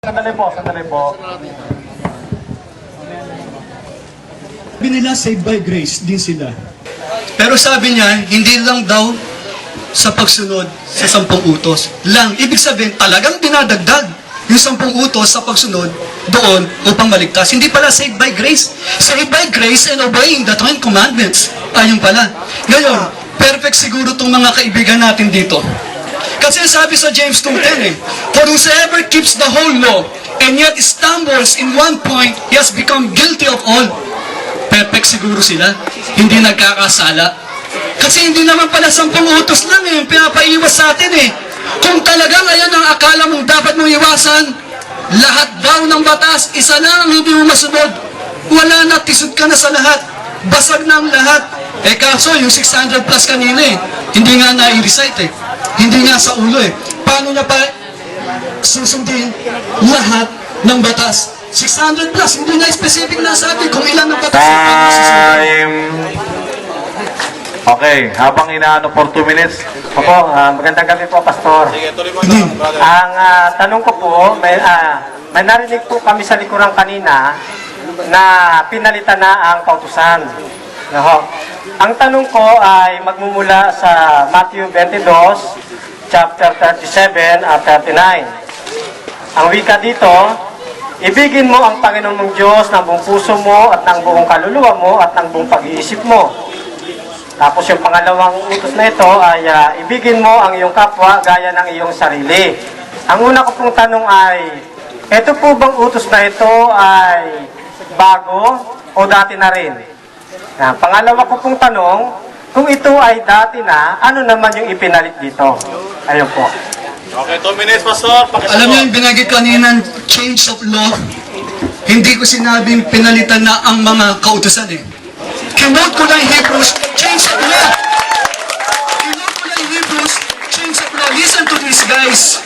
Sandali po, sandali po. Sabi nila, saved by grace din sila. Pero sabi niya, hindi lang daw sa pagsunod sa 10 utos lang. Ibig sabihin, talagang dinadagdag yung 10 utos sa pagsunod doon upang maligtas. Hindi pala saved by grace. Saved by grace and obeying the 10 commandments. Ayun pala. Ngayon, perfect siguro itong mga kaibigan natin dito. Kasi sabi sa James 2:10 For whosoever keeps the whole law and yet stumbles in one point, he has become guilty of all. Perfect siguro sila. Hindi nagkakasala. Kasi hindi naman pala 10 utos lang yung pinapaiwas sa atin Kung talagang ayan ang akala mong dapat mong iwasan, lahat daw ng batas, isa lang ang hindi mo masunod. Wala na, tisod ka na sa lahat. Basag na ang lahat. Kaso yung 600 plus kanina hindi nga na-recite Hindi nga sa ulo Paano niya pa susundin lahat ng batas? 600 plus, hindi na specific na sabi kung ilan ng batas. Time! Okay, habang inaano for 2 minutes. Opo, magandang gabi po, Pastor. Ang tanong ko po, may narinig po kami sa likuran kanina na pinalitan na ang kautusan. Ang tanong ko ay magmumula sa Matthew 22, chapter 37 at 39. Ang wika dito, ibigin mo ang Panginoon mong Diyos ng buong puso mo at ng buong kaluluwa mo at ng buong pag-iisip mo. Tapos yung pangalawang utos na ito ay ibigin mo ang iyong kapwa gaya ng iyong sarili. Ang una ko pong tanong ay, ito po bang utos na ito ay bago o dati na rin? Pangalawa ko pong tanong, kung ito ay dati na, ano naman yung ipinalit dito? Ayun po. Okay, 2 minutes, Pastor. Alam niyo yung binagay kanina, change of law, hindi ko sinabing pinalitan na ang mga kautusan Kinote ko lang Hebrews, change of law. Kinote ko lang Hebrews, change of law. Listen to this, guys.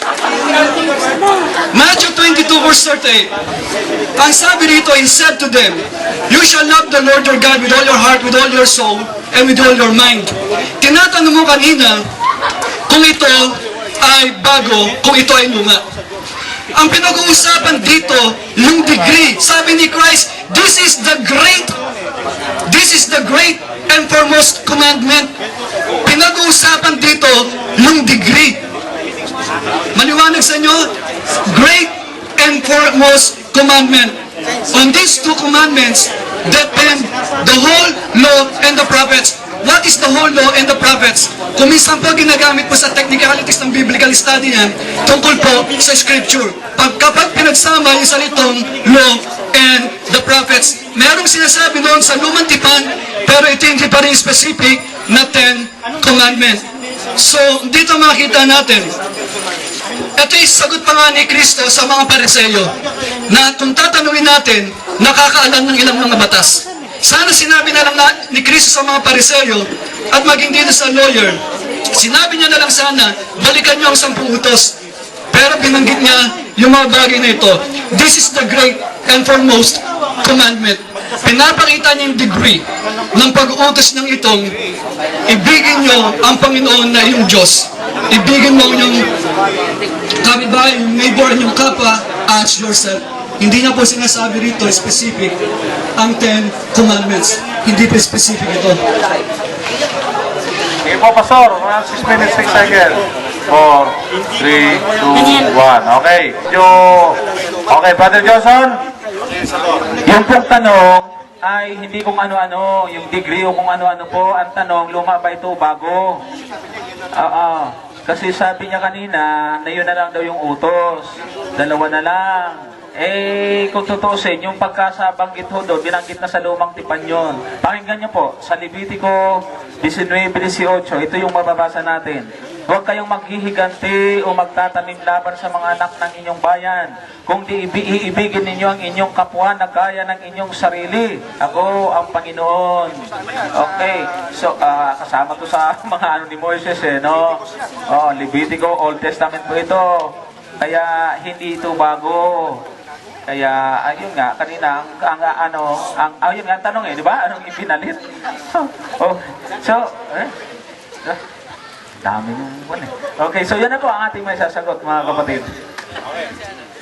Matthew 22 verse 38. Ang sabi rito, and said to them, you shall love the Lord your God with all your heart, with all your soul, and with all your mind. Tinatanong mo kanina, kung ito ay bago, kung ito ay luma. Ang pinag-uusapan dito, yung degree. Sabi ni Christ, this is the great and foremost commandment. Pinag-uusapan dito, yung degree. Maliwanag sa inyo, great and foremost commandment. On these 2 commandments depend the whole law and the prophets. What is the whole law and the prophets? Kung minsan po ginagamit po sa technicalities ng biblical study niyan, tungkol po sa scripture. Kapag pinagsama yung salitong law and the prophets, merong sinasabi noon sa lumang tipan, pero ito hindi pa rin specific na 10 commandment. So, dito makita natin, ito yung sagot pa nga ni Kristo sa mga Pariseyo, na kung tatanungin natin, nakakaalam ng ilang mga batas. Sana sinabi na lang ni Kristo sa mga Pariseyo at maging dito sa lawyer, sinabi niya na lang sana, balikan niyo ang 10 utos. Pero binanggit niya yung mga bagay na ito. This is the great and foremost commandment. Pinapakita niya yung degree ng pag-uutos ng itong ibigin niyo ang Panginoon na yung Diyos. Ibigin mo yung kapitbahay, yung neighbor, yung kapwa as yourself. Hindi niya po sinasabi rito specific ang 10 commandments. Hindi po specific ito. Sige po, Pastor. 6 minutes, 6 seconds. 4, 3, 2, 1. Okay. Okay, Brother Johnson? Yung pong tanong ay hindi kung ano-ano, yung degree o kung ano-ano po. Ang tanong, luma ba ito bago? Kasi sabi niya kanina na yun na lang daw yung utos. 2 na lang. Kung tutusin, yung pagkasabanggit ho doon, binanggit na sa lumang tipan yun. Pakinggan niyo po, sa Levitico 19:18, ito yung mababasa natin. Huwag kayong maghihiganti o magtatanim laban sa mga anak ng inyong bayan. Kung di iibigin ninyo ang inyong kapwa na gaya ng inyong sarili. Ako ang Panginoon. Okay. So, kasama to sa mga ano ni Moises no? Levitico, Old Testament po ito. Kaya hindi ito bago. Kaya ayun nga kanina ayun nga tanong di ba? Anong ipinalit? Dami nung Okay, so yan na po ang ating may sasagot mga kapatid. Okay.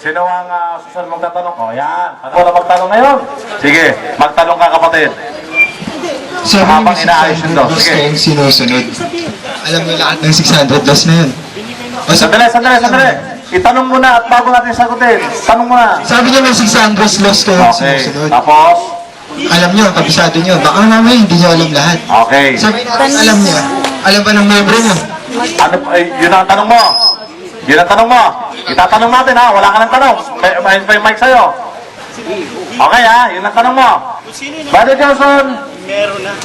Sino ang susunod magtatanong? O, yan. Ano na magtanong ngayon? Sige, magtanong ka kapatid. Sabi Habang mo inaayos yun daw. 600 loss Sige. na yung sinusunod. Alam mo lahat ng 600 loss na yun. O, Sandali. Itanong mo na at bago natin sagutin. Tanong mo na. sabi niya may 600 loss na yung Okay. sinusunod. Tapos? Alam niyo, kabisado niyo. Baka mamaya hindi niyo alam lahat. Okay. Sabi natin alam niya. Alam ba ng member niyo? Ano, yun ang tanong mo. Yun ang tanong mo. Itatanong natin ha. Wala ka ng tanong. May mic sa'yo. Okay ha. Yun ang tanong mo. Brother Johnson,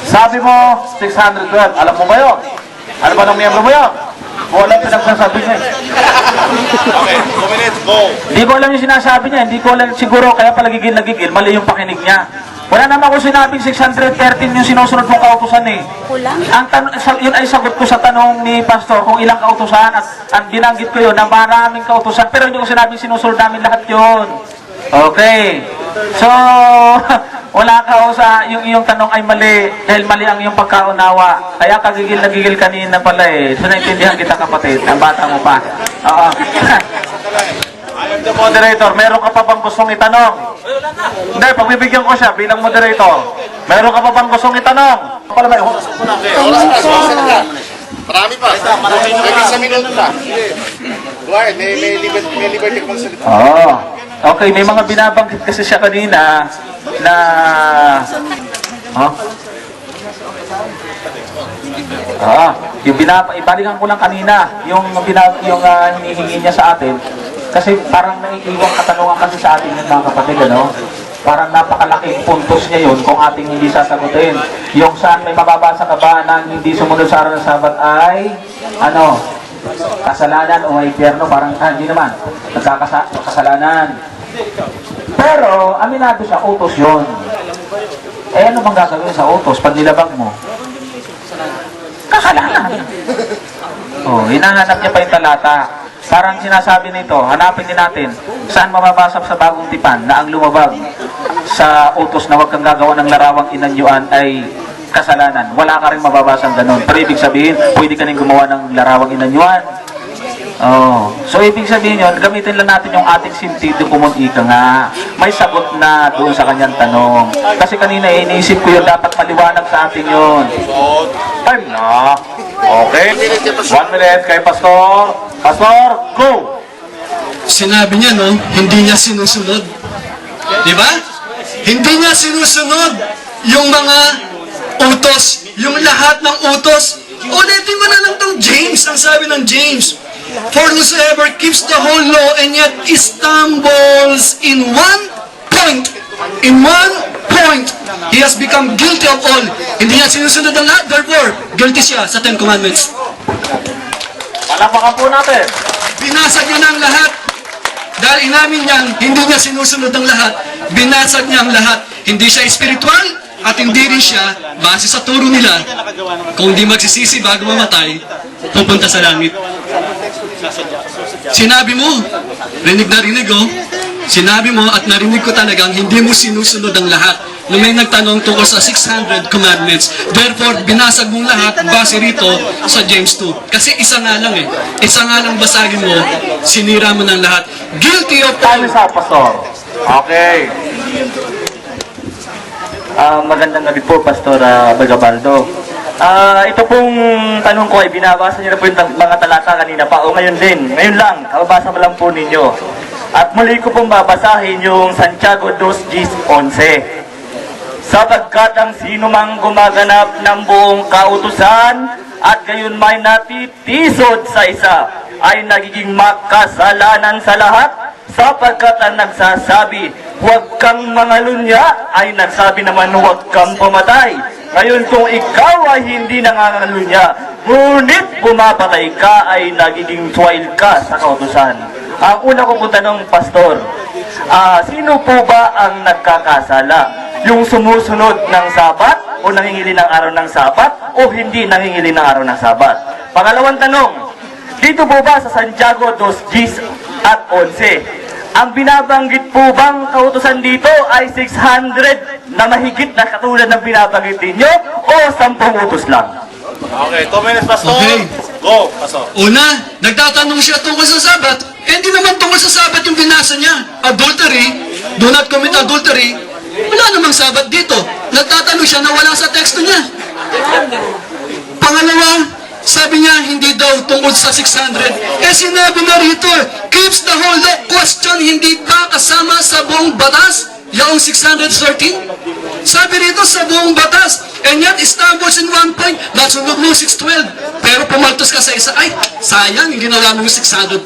sabi mo 612. Alam mo ba yun? Ano ba ng miyembro mo yun? Wala pinagsasabi niya. Okay, 2 minutes, go. Hindi ko alam yung sinasabi niya, hindi ko alam siguro, kaya pala gigil na gigil, mali yung pakinig niya. Wala naman ako sinabing 613 yung sinusunod mong kautusan eh. Yun ay sagot ko sa tanong ni Pastor kung ilang kautusan at binanggit ko yun na maraming kautusan, pero hindi ko sinabing sinusunod namin lahat yun. Okay. So, wala ka o sa yung iyong tanong ay mali dahil mali ang iyong pagkaunawa. Kaya kagigil na gigil kanina pala eh. So, naintindihan kita kapatid. Ang bata mo pa. Oo. I am the moderator. Meron ka pa bang gustong itanong? Hindi, pagbibigyan ko siya bilang moderator. Meron ka pa bang gustong itanong? Pala may oras ko na. Marami pa. May isa minuto na. Why? May liberty kong salita. Oo. Okay, may mga binabanggit kasi siya kanina na ibalikan ko lang kanina yung hinihingi niya sa atin kasi parang naiiwang katanungan kasi sa atin yung mga kapatid, ano? Parang napakalaking puntos niya yun kung ating hindi sasagutin. Yung saan may mababasa ka ba na hindi sumunod sa araw ng Sabat ay kasalanan o may impyerno, parang hindi naman kasalanan. Pero aminado siya, utos yun. Eh ano bang gagawin sa utos pag nilabag mo? Kasalanan. Hinahanap niya pa yung talata. Parang sinasabi nito, hanapin din natin saan mababasa sa bagong tipan na ang lumabag sa utos na huwag kang gagawa ng larawang inanyuan ay kasalanan. Wala ka rin mababasang ganun. Pero ibig sabihin, pwede ka rin gumawa ng larawang inanyuan. So ibig sabihin yun, gamitin lang natin yung ating sentido kung ika nga. May sagot na doon sa kanyang tanong. Kasi kanina iniisip ko yun, dapat maliwanag sa atin yun. Time na. Okay. 1 minute kay Pastor. Pastor, go! Sinabi niya, no, hindi niya sinusunod. Di ba? Hindi niya sinusunod yung mga utos, yung lahat ng utos. Ulitin mo na lang tong James, ang sabi ng James. For whosoever keeps the whole law and yet stumbles in one point, he has become guilty of all. Hindi niya sinusunod ang lahat, therefore, guilty siya sa 10 Commandments. Palakpakan po natin. Binasag niya na ang lahat. Dahil inamin niyang hindi niya sinusunod ang lahat, binasag niya ang lahat. Hindi siya spiritual at hindi rin siya, base sa turo nila, kung hindi magsisisi bago mamatay, pupunta sa langit. Sinabi mo, rinig na rinig sinabi mo at narinig ko talagang hindi mo sinusunod ang lahat. Nung may nagtanong tungkol sa 600 commandments, therefore, binasag mong lahat base rito sa James 2. Kasi isa nga lang isa nga lang basagin mo, sinira mo ng lahat. Guilty of all. Time is up, Pastor. Okay. Magandang gabi po, Pastor Bagabaldo. Ito pong tanong ko ay binabasa niyo na po yung mga talata kanina pa o ngayon din. Ngayon lang, kababasa mo lang po ninyo. At muli ko pong babasahin yung Santiago 2:11. Sapagkat ang sino mang gumaganap ng buong kautusan at gayon may natitisod sa isa ay nagiging makasalanan sa lahat sapagkat ang nagsasabi, huwag kang mangalunya ay nagsabi naman huwag kang pumatay. Ngayon kung ikaw ay hindi nangangalunya, ngunit pumapatay ka ay nagiging tuwail ka sa kautusan. Ang una ko po tanong, Pastor, sino po ba ang nagkakasala? Yung sumusunod ng Sabat o nangingili ng araw ng Sabat o hindi nangingili ng araw ng Sabat? Pangalawang tanong, dito po ba sa Santiago 2:10 at 11, ang binabanggit po bang kautusan dito ay 600 na mahigit na katulad ng binabanggit ninyo o 10 utos lang? Okay, 2 minutes, Pastor. Okay. Go, Pastor. Una, nagtatanong siya tungkol sa Sabat, Hindi naman tungkol sa Sabat yung binasa niya. Adultery, do not commit adultery. Wala namang Sabat dito. Nagtatanong siya na wala sa teksto niya. Pangalawa, sabi niya, hindi daw tungkol sa 600. Sinabi na rito, keeps the whole law. Question, hindi ba kasama sa buong batas? Yung 613? Sabi rito sa buong batas. And yet, established in one point, nasunod mo 612. Pero pumaltos ka sa isa, ay, sayang, yung ginawa mo 612.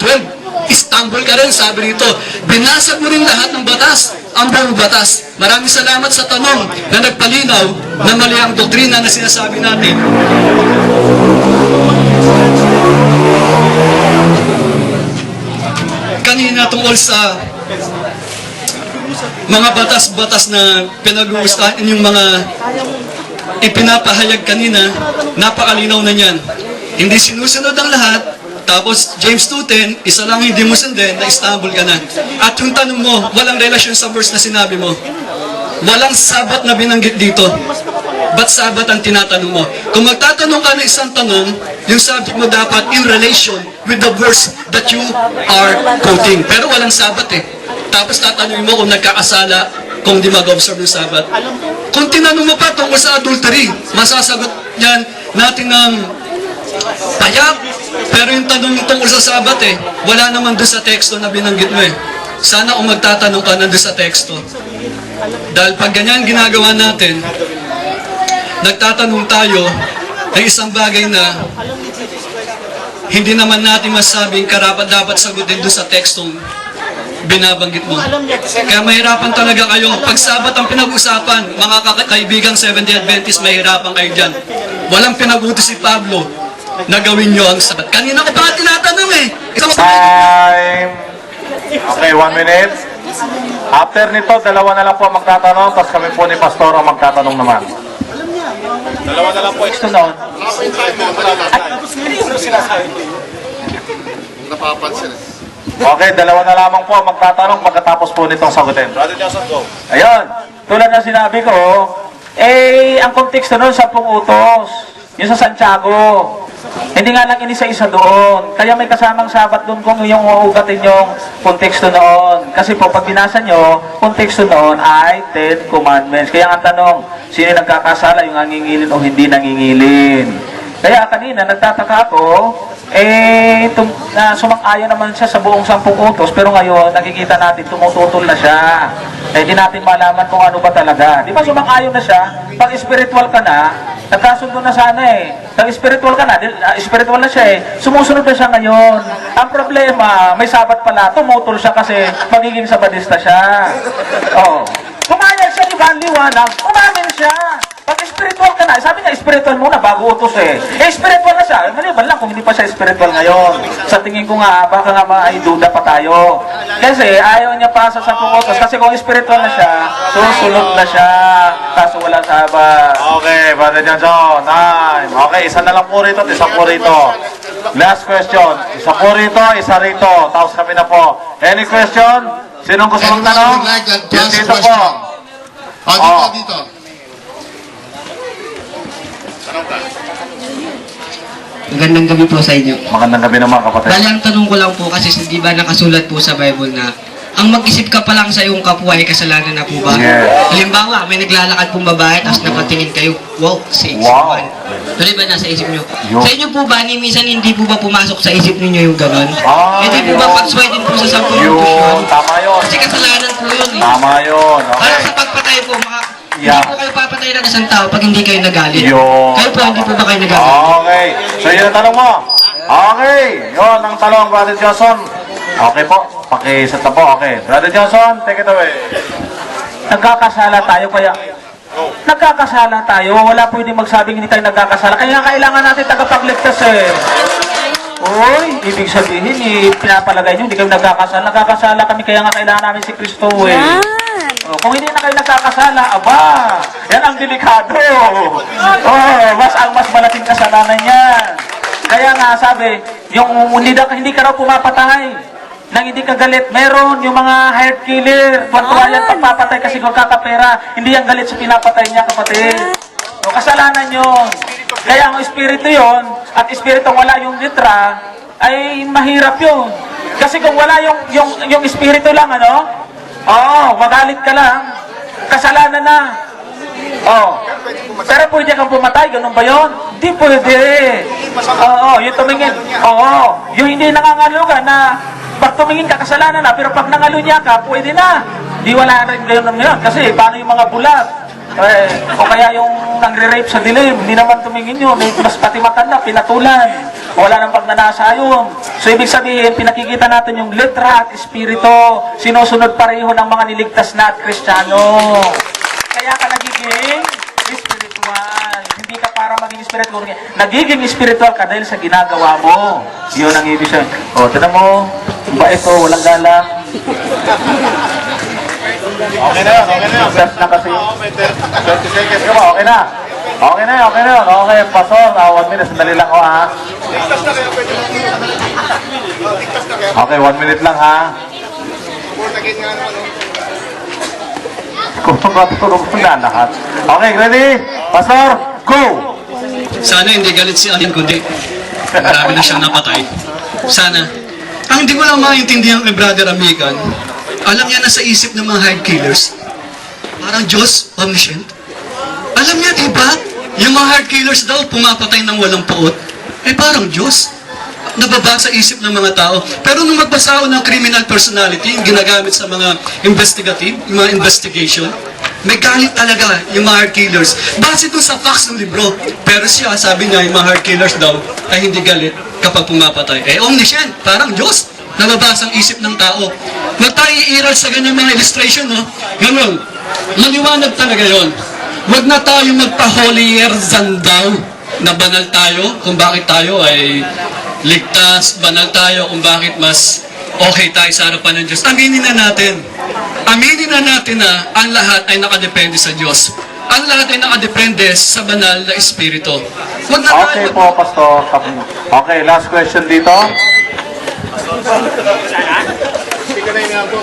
Istanbul ka rin, sabi rito. Binasag mo rin lahat ng batas, ang buong batas. Maraming salamat sa tanong na nagpalinaw na mali ang doktrina na sinasabi natin. Kanina tungkol sa mga batas-batas na pinag-uusapan, yung mga ipinapahayag kanina, napakalinaw na niyan. Hindi sinusunod ang lahat, tapos James 2:10, isa lang hindi mo sundin, na Istanbul ka na. At yung tanong mo, walang relasyon sa verse na sinabi mo. Walang Sabat na binanggit dito. Ba't Sabat ang tinatanong mo? Kung magtatanong ka ng isang tanong, yung subject mo dapat in relation with the verse that you are quoting. Pero walang Sabat eh. Tapos tatanungin mo kung nagkakasala, kung di mag-observe ng Sabat. Kung tinanong mo pa tungkol sa adultery, masasagot yan natin ng payak. Pero yung tanong tungkol sa Sabat eh, wala naman doon sa teksto na binanggit mo eh. Sana kung magtatanong ka nandun sa teksto. Dahil pag ganyan ginagawa natin, nagtatanong tayo ng isang bagay na hindi naman natin masabing karapat-dapat sagutin doon sa tekstong binabanggit mo. Kaya mahirapan talaga kayo. Pag Sabat ang pinag-usapan, mga kaibigang Seventh-day Adventist, mahirapan kayo dyan. Walang pinag-utos si Pablo na gawin nyo ang Sabat. Kanina ko pa tinatanong eh. Time. Okay, 1 minute. After nito, dalawa na lang po ang magtatanong, tapos kami po ni Pastor ang magtatanong naman. Dalawa na lang po. Sunod. Napapansin. Okay, dalawa na lamang po ang magtatanong pagkatapos po nitong sagutin. Brother Johnson, go. Ayun, tulad na sinabi ko, ang konteksto nun, 10 utos. Yung sa Santiago. Hindi nga lang inisa-isa doon. Kaya may kasamang Sabat doon kung yung uugatin yung konteksto noon. Kasi po, pag binasa nyo, konteksto noon ay 10 Commandments. Kaya ang tanong, sino nagkakasala, yung nangingilin o hindi nangingilin? Kaya kanina, nagtataka ako, sumang-ayon naman siya sa buong 10 utos, pero ngayon, nakikita natin, tumututol na siya. Di natin malaman kung ano ba talaga. Di ba sumang-ayon na siya? Pag spiritual ka na, nagkasundo na sana eh. Pag spiritual ka na, spiritual na siya eh. Sumusunod na siya ngayon. Ang problema, may Sabat pala, tumutol siya kasi magiging Sabadista siya. Oh. Pumayag siya ni Van Liwanag, umamin siya. Pag spiritual ka na, sabi niya spiritual muna bago utos eh. Spiritual na siya. Maliban lang kung hindi pa siya spiritual ngayon. Sa tingin ko nga, baka nga may duda pa tayo. Kasi ayaw niya pa sa 10 utos. Kasi kung spiritual na siya, susunod na siya. Kaso wala Sabat. Okay, Brother Johnson, time. Okay, isa na lang po rito at isa po rito. Last question. Isa po rito, isa rito. Tapos kami na po. Any question? Sinong gusto mong tanong? would like to Yung ask dito question? po. Dito. Magandang gabi po sa inyo. Magandang gabi naman, kapatid. Bali, ang tanong ko lang po kasi di ba nakasulat po sa Bible na ang mag-isip ka pa lang sa iyong kapwa ay kasalanan na po ba? Yes. Halimbawa, may naglalakad pong babae tapos napatingin kayo, wow, sexy Wow. man. Tuloy ba nasa isip nyo? Yo. Sa inyo po ba, ni minsan hindi po ba pumasok sa isip ninyo yung gano'n? Hindi po ba yun. pagsway din po sa 10 Yun, utos yun? tama yun. Kasi kasalanan po yun eh. Tama yun, okay. Parang sa pagpatay po, Yeah. hindi po kayo papatay ng isang tao pag hindi kayo nagalit. Yun. Kayo po, hindi po ba kayo nagalit? Okay. So yun ang tanong mo. Okay. Yun ang tanong, Brother Johnson. Okay po. Pakisat na po. Okay. Brother Johnson, take it away. Nagkakasala tayo kaya nagkakasala tayo, wala pwedeng magsabing hindi tayo nagkakasala. Kaya kailangan natin tagapagligtas eh. Uy, ibig sabihin pinapalagay nyo, hindi kayo nagkakasala. Nagkakasala kami, kaya nga kailangan namin si Kristo eh. Oh, kung hindi na kayo nagkakasala, aba, yan ang delikado. Oh, mas malaking kasalanan yan. Kaya nga sabi, yung hindi ka raw pumapatay. Nang hindi ka galit, meron yung mga heart killer. Tuwan-tuwa yan pagpapatay kasi kung kakapera. Hindi yung galit sa pinapatay niya, kapatid. O, kasalanan yun. Kaya ang espiritu yun, at espiritu wala yung litra, ay mahirap yun. Kasi kung wala yung espiritu lang, ano? Oo, magalit ka lang. Kasalanan na. Oh. Pero pwede kang pumatay, ganun ba yun? Hindi pwede. Oo, yung tumingin. Oo, yung hindi nangangalo ka na pag tumingin ka, kasalanan na. Pero pag nangalunya ka, pwede na. Di wala rin ganun ngayon. Kasi paano yung mga bulag? O kaya yung nangre-rape sa dilim, hindi naman tumingin yun. Mas pati matanda, pinatulan. Wala nang pagnanasa yun. So ibig sabihin, pinakikita natin yung letra at espiritu. Sinusunod pareho ng mga niligtas na at Kristiyano. Kaya ka nagiging spiritual. Hindi ka para maging spiritual. Nagiging spiritual ka dahil sa ginagawa mo. Yun ang ibig sabihin. O, tinan mo, ba ito, walang galang. Okay na yun, okay na yun. Start na kasi. 20 seconds ka ba? Okay na. Okay na yun, okay na yun. Okay, Pastor, 1 minute, sandali lang ko ha. Ligtas na kayo, pwede lang. Ligtas na kayo. Okay, 1 minute lang ha. Or naging nga naman. Kung matutulog mo na lahat. Okay, ready? Pastor, go! Sana hindi galit si Alin kundi marami na siyang napatay. Sana. Ang hindi ko lang maintindihan kay Brother Amican, alam niya na sa isip ng mga hide killers, parang Diyos, omniscient. Alam niya, di ba? Yung mga hard killers daw, pumapatay ng walang puot. Eh parang Diyos. Nababa sa isip ng mga tao. Pero nung magbasa ako ng criminal personality, yung ginagamit sa mga investigative, yung mga investigation, may galit talaga yung mga hard killers. Base dun sa facts ng libro. Pero siya, sabi niya, yung mga hard killers daw, ay hindi galit kapag pumapatay. Eh, omniscient, parang Diyos. Nababasa ang isip ng tao. Huwag tayo iiral sa ganyan mga illustration, no? Ganun. Maliwanag talaga yon. Huwag na tayo magpa-holier than thou na banal tayo kung bakit tayo ay ligtas, banal tayo kung bakit mas okay tayo sa harapan ng Diyos. Aminin na natin. Aminin na natin na ang lahat ay nakadepende sa Diyos. Ang lahat ay nakadepende sa banal na Espiritu. Huwag na tayo Okay po, Pastor. Okay, last question dito. Sige na yun po.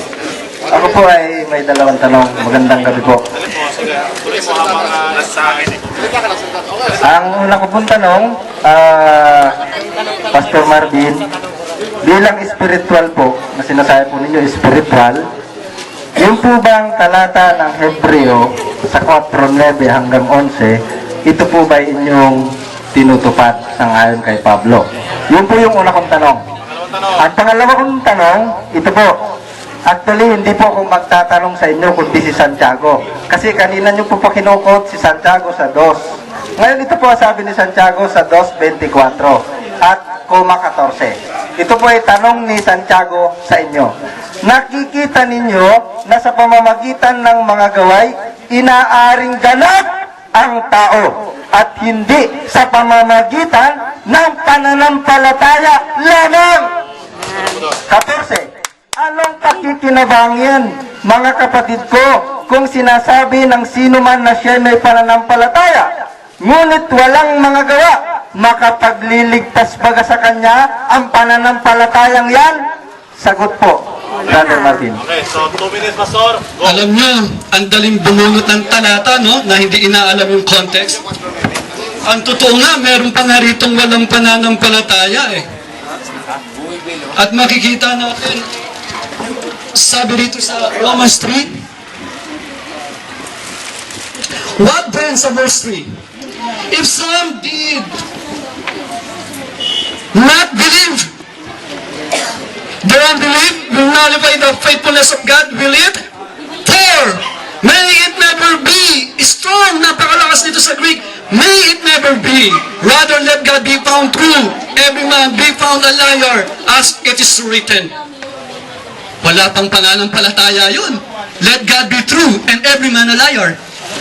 Ako po ay may dalawang tanong. Magandang gabi po. Tuloy mo habang nasa akin. Tuloy ka lang sa tanong. Okay. Ang una ko pong tanong, Pastor Marvin, bilang spiritual po, na sinasabi po ninyo spiritual, yung po bang talata ng Hebreo sa 4:9 hanggang 11, ito po ba inyong tinutupad sangayon kay Pablo? Yun po yung una kong tanong. Ang pangalawa kong tanong, ito po. Actually, hindi po ako magtatanong sa inyo kundi si Santiago. Kasi kanina nyo po pa kinukot si Santiago sa 2. Ngayon ito po sabi ni Santiago sa 2:24 at 14. Ito po ay tanong ni Santiago sa inyo. Nakikita ninyo na sa pamamagitan ng mga gaway, inaaring ganap ang tao at hindi sa pamamagitan ng pananampalataya lamang. 14. Anong pakikinabangin, mga kapatid ko, kung sinasabi ng sino man na siya may pananampalataya, ngunit walang mga gawa, makapagliligtas baga sa kanya ang pananampalatayang yan? Sagot po, Brother Martin. Okay, so 2 minutes, Pastor. Go. Alam niyo, ang daling bumungot ng talata, no? Na hindi inaalam yung context. Ang totoo nga, meron pa nga ritong walang pananampalataya eh. At makikita natin, sabi rito sa Romans 3, what then sa verse 3? If some did not believe, their unbelief will nullify the faithfulness of God, will it? For, may it never be. Strong, napakalakas nito sa Greek. May it never be. Rather, let God be found true. Every man be found a liar, as it is written. Wala pang pananampalataya yun. Let God be true, and every man a liar.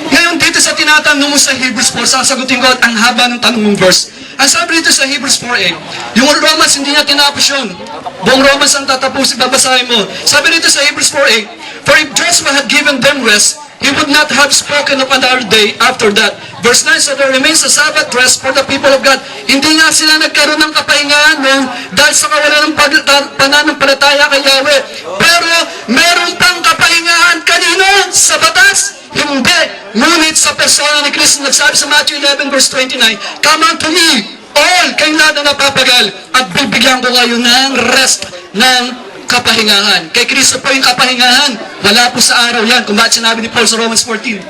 Ngayon, dito sa tinatanong mo sa Hebrews 4, sasagutin ko at ang haba ng tanong mong verse. Ang sabi dito sa Hebrews 4:8, yung Romans hindi niya tinapos yun. Buong Romans ang tatapusin, babasahin mo. Sabi dito sa Hebrews 4:8, for if Joshua had given them rest, he would not have spoken of another day after that. Verse 9, so there remains a Sabbath rest for the people of God. Hindi nga sila nagkaroon ng kapahingahan dahil sa kawalan ng pananampalataya kay Yahweh. Pero meron pang kapahingahan kanino? Sa batas? Hindi. Ngunit sa persona ni Kristo, nagsabi sa Matthew 11 verse 29, come unto me, all kayong lahat na napapagal, at bibigyan ko kayo ng rest ng kapahingahan. Kay Kristo po yung kapahingahan. Wala po sa araw yan. Kung bakit sinabi ni Paul sa Romans 14.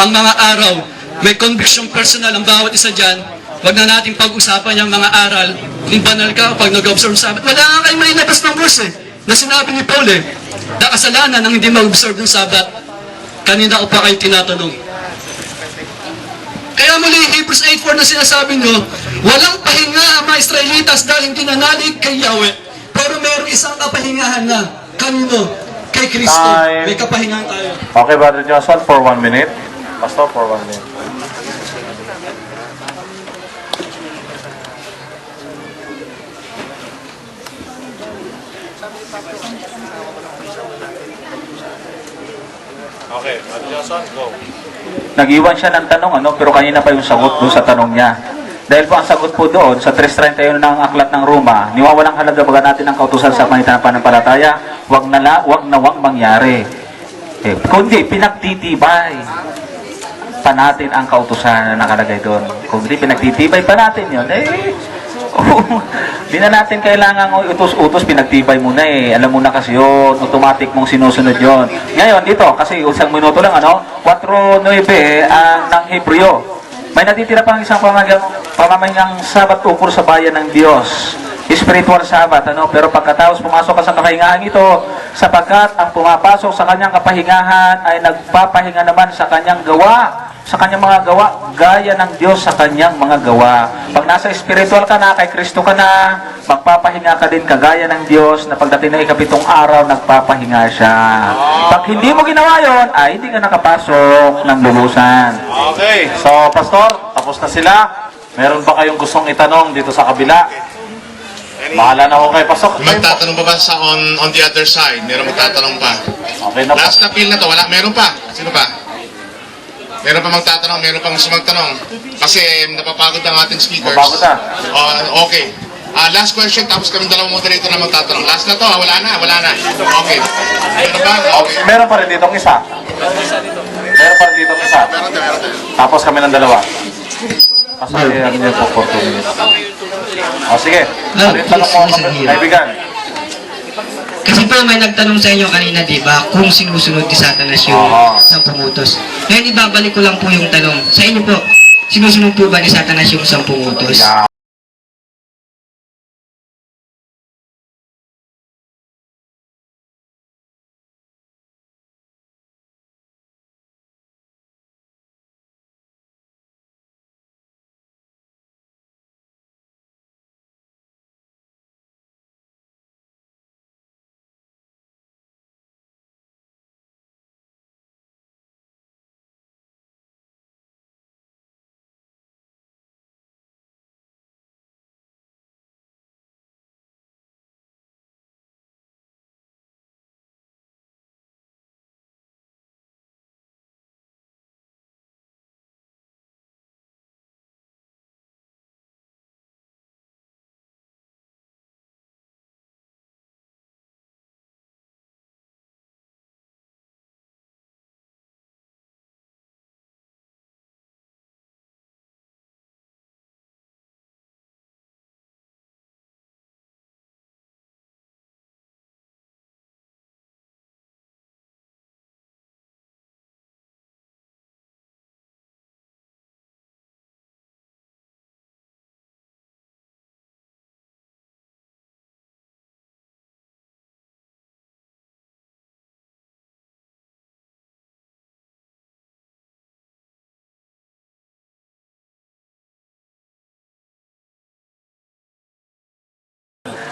Ang mga araw, may conviction personal ang bawat isa dyan. Huwag na nating pag-usapan yung mga aral. Hindi banal ka pag nag-observe sa Sabat. Wala nga kayo mailabas ng verse na sinabi ni Paul na kasalanan ang hindi mag-observe ng Sabat. Kanina ko pa kayo tinatanong. Kaya muli, Hebrews 8:4 na sinasabi nyo, walang pahinga ang mga Israelitas dahil hindi nanalig kay Yahweh. Pero mayroong isang kapahingahan na. Kanino? Kay Kristo. Time. May kapahingahan tayo. Okay, Brother Johnson, for 1 minute. Pastor, for 1 minute. Okay, Brother Johnson, go. Nag-iwan siya ng tanong, pero kanina pa yung sagot doon sa tanong niya. Dahil po ang sagot po doon sa 3:31 ng Aklat ng Roma, niwawalang halaga baga natin ang kautusan sa panitan ng panampalataya, wag na mangyari. Kundi pinagtitibay pa natin ang kautusan na nakalagay doon. Kung hindi pinagtitibay pa natin yun, di na natin kailangan utos-utos, pinagtibay mo na alam mo na kasi yun, automatic mong sinusunod yun. Ngayon dito, kasi isang minuto lang 4:9 ng Hebreo. May natitira pang isang pamamahingang sabat ukol sa bayan ng Diyos. Spiritual sabat, pero pagkatapos pumasok ka sa kapahingahan ito, sapagkat ang pumapasok sa kanyang kapahingahan ay nagpapahinga naman sa kanyang gawa, sa kanyang mga gawa, gaya ng Diyos sa kanyang mga gawa. Pag nasa spiritual ka na, kay Kristo ka na, magpapahinga ka din kagaya ng Diyos na pagdating ng ikapitong araw, nagpapahinga siya. Pag hindi mo ginawa yon, ay hindi ka nakapasok ng lulusan. Okay, so Pastor, tapos na sila. Meron ba kayong gustong itanong dito sa kabila? Bahala na ako kay Pastor. Magtatanong pa ba sa on the other side? Meron magtatanong pa. Okay na po. Last na appeal na to, wala, meron pa. Sino pa? Meron pa magtatanong, meron pang gusto magtanong. Kasi napapagod ang ating speakers. Napapagod na. Okay. Last question, tapos kami dalawang moderator na magtatanong. Last na to, wala na. Okay. Meron pa? Okay. Meron pa rin ditong isa. Meron pa rin ditong isa. Meron tayo. Tapos kami ng dalawa. Pastor, ano niyo po for 2 minutes. Sige. Ano yung tanong mo, kaibigan? Kasi po may nagtanong sa inyo kanina, di ba, kung sinusunod ni Satanas yung Oo. 10 utos. Ngayon ibabalik ko lang po yung tanong. Sa inyo po, sinusunod po ba ni Satanas yung 10 utos? Yeah.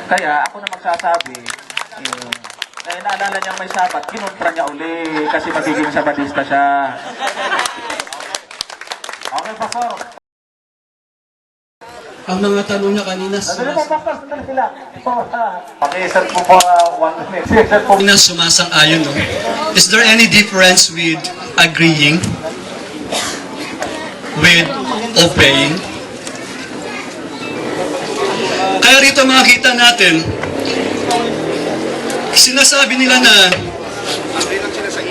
Kaya ako na magsasabi, dahil naalala niya may sabat, kinontra niya uli kasi magiging sabatista siya. Okay, Pastor. Ang mga tanong niya kanina Sandali po, Pastor. Sandali sila. Paki-isat po po 1 minute. Isat po. na sumasang-ayon. No? Is there any difference with agreeing, with obeying? Kaya rito makita natin, sinasabi nila na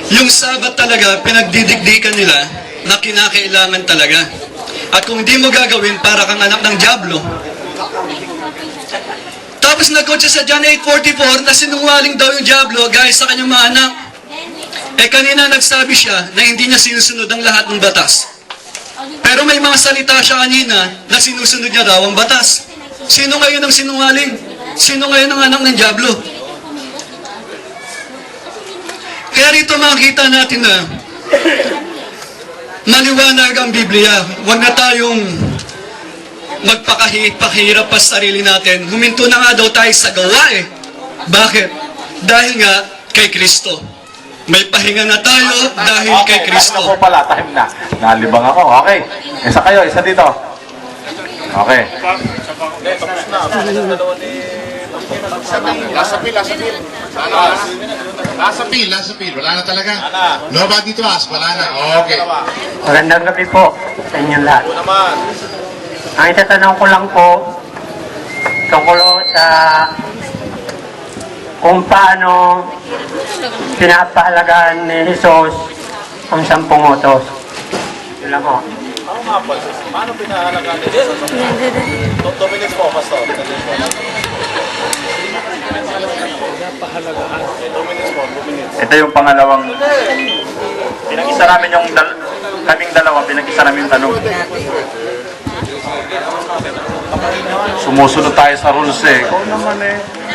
yung Sabat talaga, pinagdidikdikan nila na kinakailangan talaga. At kung hindi mo gagawin, para kang anak ng dyablo. Tapos nag-quote siya sa John 8:44 na sinungaling daw yung Diablo guys sa kanyang mga anak. Kanina nagsabi siya na hindi niya sinusunod ang lahat ng batas. Pero may mga salita siya kanina na sinusunod niya raw ang batas. Sino ngayon ang sinungaling? Sino ngayon ang anak ng Diablo? Kaya rito makikita natin na maliwanag ang Biblia. Huwag na tayong magpakahirap pa sa sarili natin. Huminto na nga daw tayo sa gawa eh. Bakit? Dahil nga kay Kristo. May pahinga na tayo dahil kay Kristo. Ako pala, time na. Nalibang ako. Okay. Isa kayo, isa dito. Okay. Last appeal. Wala na talaga. Nobody to ask. Wala na. Okay. Magandang gabi po sa inyong lahat. Ang itatanong ko lang po tungkol sa kung paano pinapahalagaan ni Jesus ang 10 utos. Yun lang po. Paano pinahalagaan ni Jesus? 2 minutes po, Pastor. Ito yung pangalawang pinag-isa namin yung kaming dalawa, pinag-isa namin yung tanong. Sumusunod tayo sa rules eh.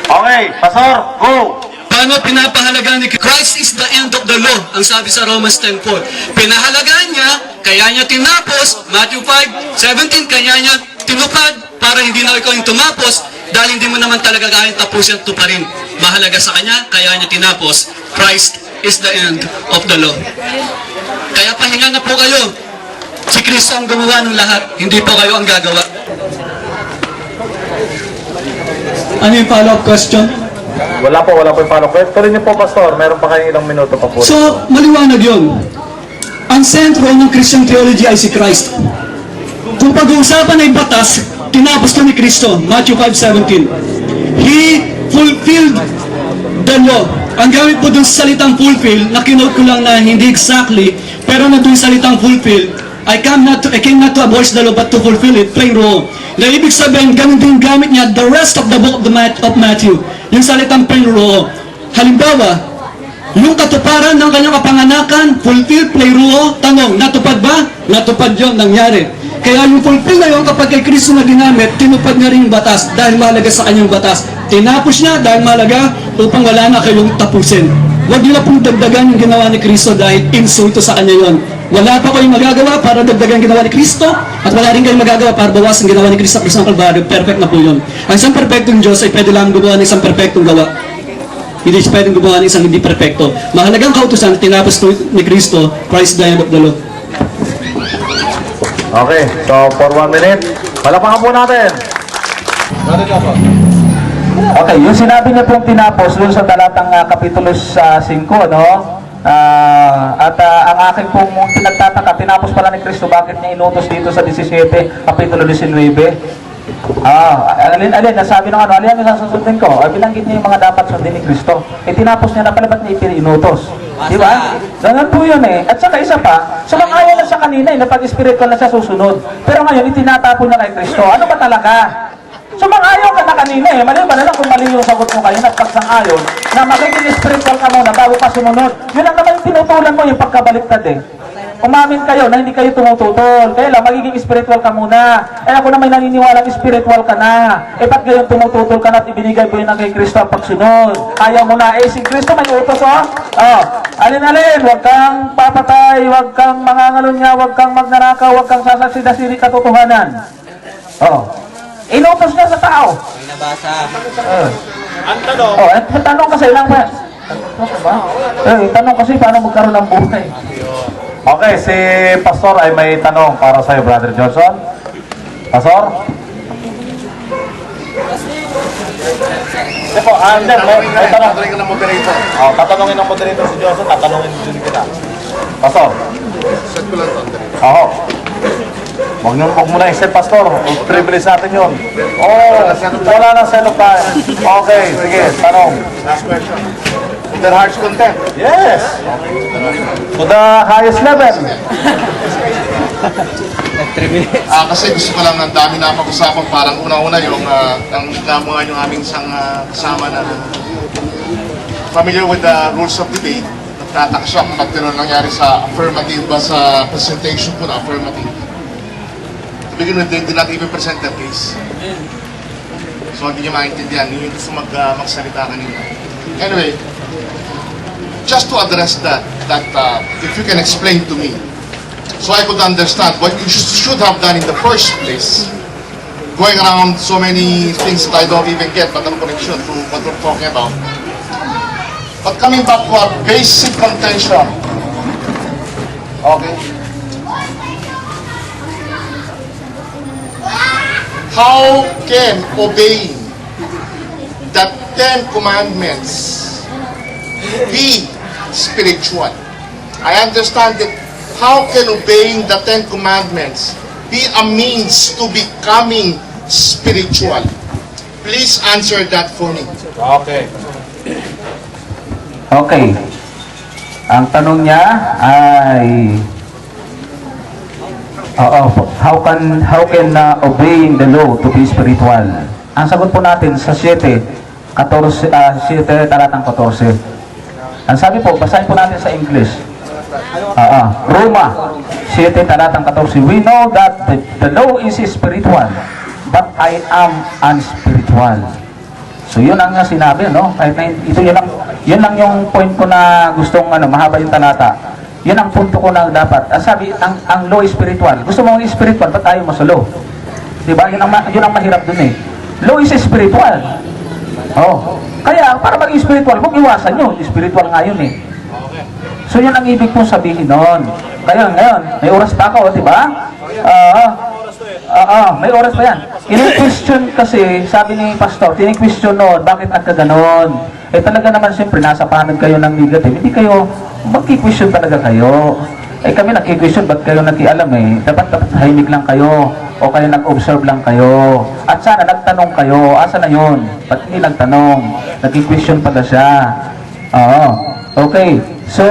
Okay, Pastor, go! Paano pinapahalagaan ni Christ is the end of the law, ang sabi sa Romans 10:4. Pinahalagaan niya, kaya niya tinapos, Matthew 5:17, kaya niya tinupad para hindi na ikaw yung tumapos dahil hindi mo naman talaga kaya tapusin at tuparin. Mahalaga sa kanya, kaya niya tinapos. Christ is the end of the law. Kaya pahinga na po kayo. Si Kristo ang gumawa ng lahat, hindi po kayo ang gagawa. Ano yung follow-up question? Wala po yung follow-up. Tuloy niyo po, Pastor. Meron pa kayong ilang minuto pa po. So, maliwanag yun. Ang sentro ng Christian theology ay si Christ. Kung pag-uusapan ay batas, tinapos na ni Kristo, Matthew 5:17. He fulfilled the law. Ang gamit po dun sa salitang fulfill, na kinote ko lang na hindi exactly, pero na dun sa salitang fulfill, I came not to abolish the law but to fulfill it, plain law. Na ibig sabihin, ganun din gamit niya the rest of the book of Matthew. Yung salitang plain law. Halimbawa, yung katuparan ng kanyang kapanganakan, fulfill, plain law, tanong, natupad ba? Natupad yun, nangyari. Kaya yung fulfill na yun, kapag kay Kristo na ginamit, tinupad niya rin yung batas dahil mahalaga sa kanyang batas. Tinapos niya dahil mahalaga upang wala na kayong tapusin. Huwag niyo na pong dagdagan yung ginawa ni Kristo dahil insulto sa kanya yun. Wala pa kayong magagawa para dagdagan yung ginawa ni Kristo at wala rin kayong magagawa para bawasan yung ginawa ni Kristo sa Kalbaryo. Perfect na po yun. Ang isang perfectong Diyos ay pwede lang gumawa ng isang perfectong gawa. Hindi siya pwedeng gumawa ng isang hindi perfecto. Mahalagang kautusan, tinapos ni Kristo, Christ the end of the law. Okay, so for 1 minute, palakpakan po natin. Okay, yung sinabi niya pong tinapos doon sa talatang Kapitulo 5, no? Ang aking pong pinagtataka, tinapos pala ni Kristo, bakit niya inutos dito sa 17, Kapitulo 19? Alin, nasabi ng alin yung sasusundin ko? Binanggit niya yung mga dapat sundin ni Kristo. Tinapos niya na pala, ba't niya inutos? Di ba? Ganun po yun eh. At saka isa pa, sumang-ayon na siya kanina na pag-spiritual na siya susunod. Pero ngayon, itinatapon niya kay Kristo. Ano ba talaga? Sumang-ayon ka na kanina eh. Mali ba na lang kung mali yung sagot mo kayo at pagsang-ayon na magiging spiritual ka muna bago ka sumunod. Yun lang naman yung tinutulan mo yung pagkabaliktad eh. Umamin kayo na hindi kayo tumututol. Kaya lang, magiging spiritual ka muna. Ako na may naniniwalang spiritual ka na. Ba't ngayon tumututol ka na at ibinigay po yun na kay Kristo ang pagsunod? Ayaw mo na. Si Kristo may utos, alin-alin, huwag kang papatay, huwag kang mangangalunya, huwag kang magnanakaw, huwag kang sasaksi-dasiri katotohanan. Inutos niya sa tao. May nabasa. Ang tanong. Ang tanong kasi lang ba? Tanong kasi paano magkaroon ng buhay. Okay, si Pastor ay may tanong para sa'yo, Brother Johnson. Pastor? Hindi po, may tanong. Tatanungin ng moderator si Johnson, tatanungin din kita. Pastor? Set ko lang ito. Huwag mo na i-set, Pastor. Privilege natin yun. Wala na settle tayo. Okay, sige, tanong. Last question. Their heart's content. Yes. To the highest level. Kasi gusto ko lang ng dami na pag-usapan. Parang una-una yung mga yung aming isang kasama na familiar with the rules of debate. Nagtatakasya kung ba't gano'n nangyari sa affirmative ba sa presentation po na affirmative. To begin with, they did not even present their case. So hindi nyo maintindihan, yung gusto magsalita kanina. Anyway, just to address that if you can explain to me, so I could understand what you should have done in the first place, going around so many things that I don't even get, but no connection to what we're talking about. But coming back to our basic contention, okay? How can obeying the 10 Commandments be spiritual? I understand that how can obeying the 10 Commandments be a means to becoming spiritual? Please answer that for me. Okay. Okay. Ang tanong niya ay how can obeying the law to be spiritual? Ang sagot po natin sa 7 talatang 14. Ang sabi po, basahin po natin sa English. Roma 7 talatang 14. We know that the law is spiritual, but I am unspiritual. So yun ang sinabi, no? Kahit na ito yun lang yung point ko na gustong mahaba yung talata. Yun ang punto ko na dapat. Sabi, ang law is spiritual. Gusto mo spiritual, ba't tayo mo sa law? Diba? Yun ang mahirap dun eh. Law is spiritual. Oh. Kaya, para maging spiritual, huwag iwasan nyo. Spiritual nga yun eh. So yun ang ibig kong sabihin nun. Kaya ngayon, may oras pa ako, diba? May oras pa yan. Ini-question kasi, sabi ni Pastor, tini-question noon, bakit nagkaganon? Talaga naman siyempre, nasa panag kayo ng negative. Hindi kayo, magki-question talaga kayo. Kami nagki-question, ba't kayo nagki-alam eh? Dapat tahimik lang kayo, o kayo nag-observe lang kayo. At sana nagtanong kayo, asa na yun? Ba't hindi nagtanong? Nagki-question pala siya. Okay. So,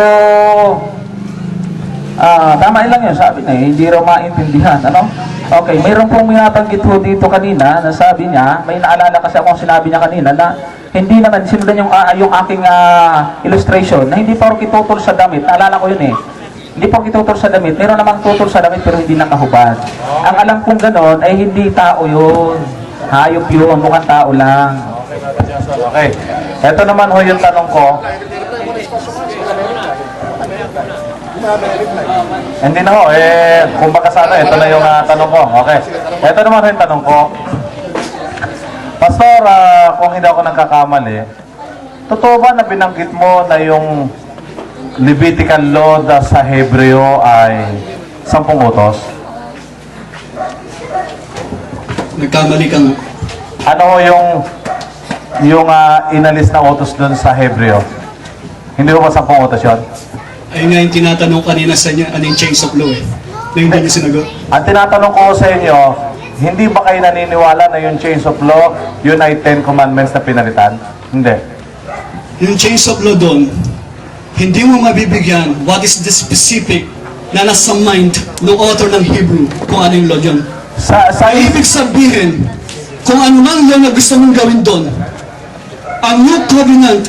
tama lang yun, sabi niya, hindi raw maintindihan, ano? Okay, mayroon pong minabanggit ho dito kanina na sabi niya, may naalala kasi akong sinabi niya kanina na hindi naman, sinundan yung aking illustration, na hindi pa rin kitutol sa damit, naalala ko yun eh. Hindi pa rin kitutol sa damit, mayroon namang tutol sa damit pero hindi nakahubad. Ang alam kong ganon ay hindi tao yun, hayop yun, mukhang tao lang. Okay. Ito naman ho yung tanong ko. Hindi na ho, kumbaga sana, ito na yung tanong ko. Okay. Ito naman yung tanong ko. Pastor, kung hindi ako nagkakamali, totoo ba na binanggit mo na yung Levitical law sa Hebreo ay 10 utos? Nagkamali ka nga. Ano ho yung inalis na utos dun sa Hebreo? Hindi ho ba 10 utos yun? Ayun nga yung tinatanong kanina sa inyo, anong change of law eh. Na hindi niyo sinagot. Ang tinatanong ko sa inyo, hindi ba kayo naniniwala na yung change of law, yun ay 10 commandments na pinalitan? Hindi. Yung change of law doon, hindi mo mabibigyan what is the specific na nasa mind ng author ng Hebrew kung ano yung law dyan. Sa Ibig sabihin, kung ano man yan na gusto mong gawin doon, ang New Covenant,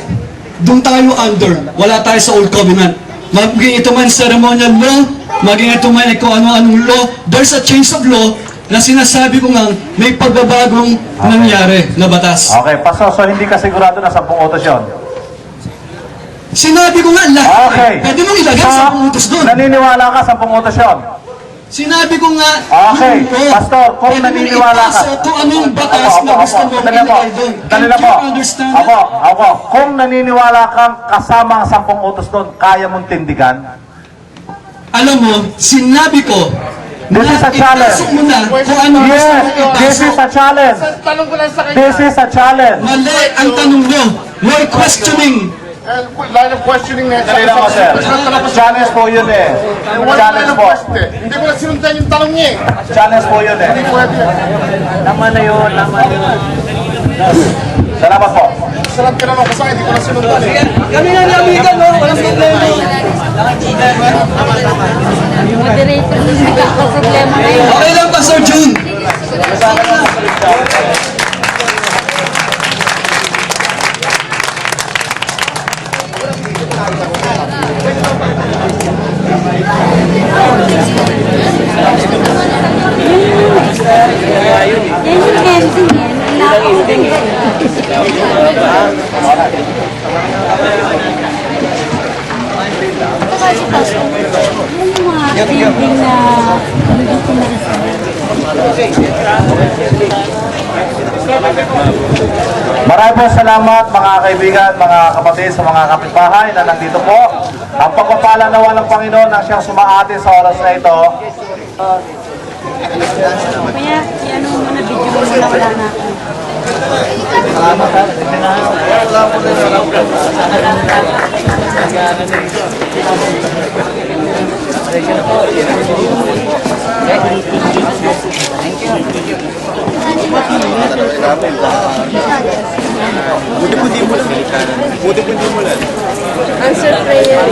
doon tayo under, wala tayo sa Old Covenant. Maging ito man ceremonial law, maging ito man kung ano-anong law, there's a change of law na sinasabi ko nga may pagbabagong nangyari na batas. Okay, Pastor, so hindi ka sigurado na 10 utos yun? Sinabi ko nga lahat. Okay. Pwede mong ilagay sa utos doon. Naniniwala ka 10 utos yun? Sinabi ko nga, Okay, yung law, Pastor, kung pwede mong naniniwala ka. ipasa kung anong batas na gusto mo ilagay doon. Dali na Can't po. you understand? Ako. Kung naniniwala kang kasama ang 10 utos doon, kaya mong tindigan? Alam mo, sinabi ko, This is a challenge. ipasok mo na kung ano gusto Yes, mo this is a challenge. Tanong ko lang sa kanya. This is a challenge. Mali ang tanong mo. We're questioning. Line of questioning na Dali lang po, sir. Challenge po yun eh. Challenge po. Hindi ko na sinundan yung tanong niya eh. Challenge po yun eh. Pwede. Tama na yun. Salamat po. Sarap ka naman kasi hindi ko na sinundan eh. Kami nga namigan, no? Walang problema. Moderator. Yung mga dito na Maraming po salamat mga kaibigan, mga kapatid sa mga kapitbahay na nandito po. Ang pagpapala nawa ng Panginoon na siyang sumaati sa oras na ito. Kaya, ano mo na video mo na wala na ako. Answer prayer.